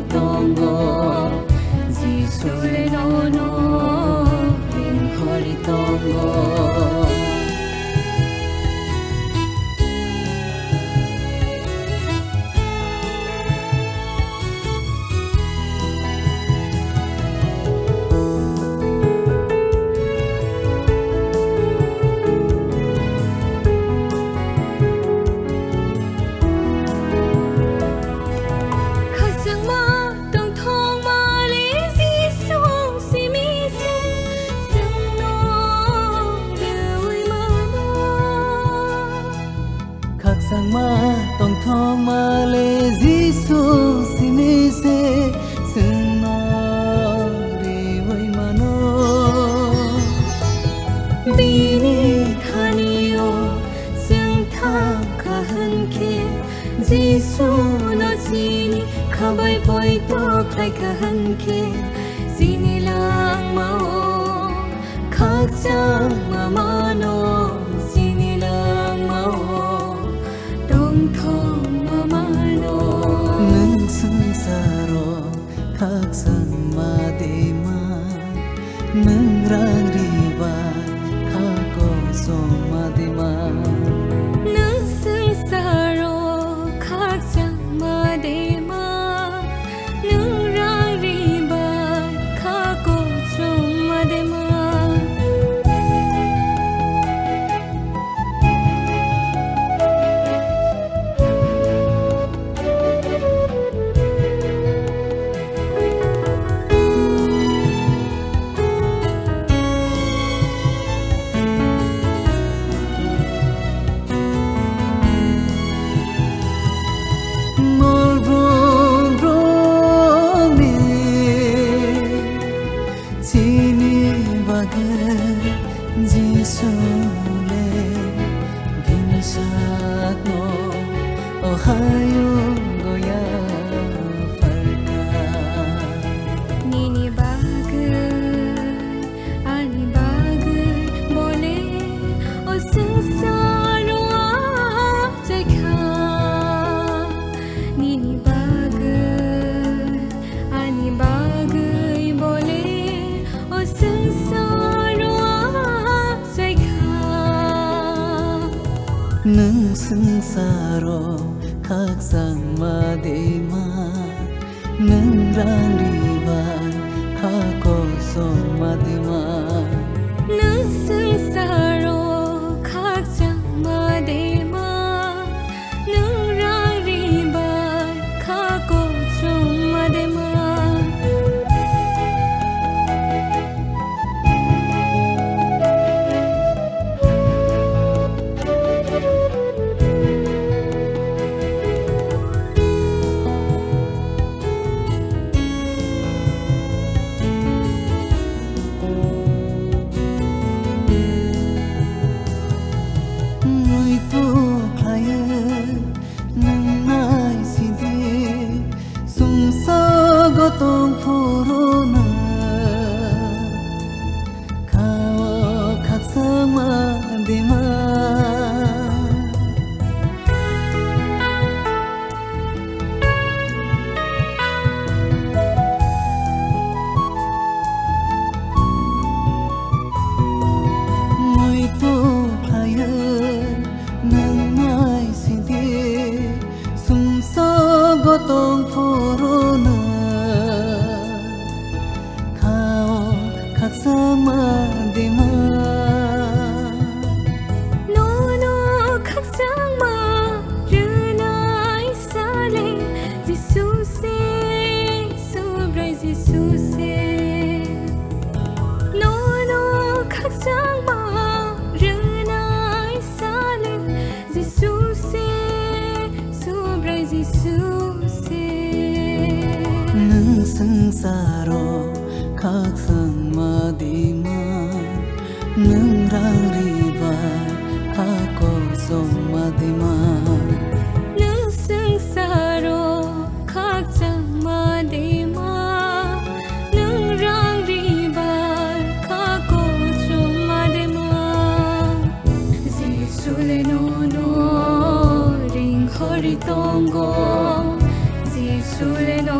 horitongo Jisule no ring horitongo sang ma tong thong ma le Giêsu si mi se sừng no re voi ma no bini thaniyo sing tha ka han ke Giêsu no sini khabai poi to khai ka han ke sini lang mao khak cha ma ma no sini lang mao khắc sang ma de ma nang rang riba khắc ko so ma de ma nang sing saro khắc sang ma de ma nang rang riba khắc ko so ma de ma Jisule ginsak no ohayo goya farka nini bagai bole o sansaro ajai kha nini bagai bole o sansaro nang sangsaro khak sang ma de ma nang rang riba khak ko so ma de ma nang sangsaro khak sang ma de ma nang rang riba khak ko so ma de ma tong puruna khao khak sama de ma moi to khaya nang nai sin de sum sa go tong puruna sama de ma no khắc sang ma runai sale Giêsu se sobrai Giêsu se no khắc sang ma runai sale Giêsu se sobrai Giêsu se nang sangsaro khak sang ma de ma nang rang riba khak ko so ma de ma nang sangsaro khak sang ma de ma nang rang riba khak ko so ma de ma Jisule no ring horitongo Jisule no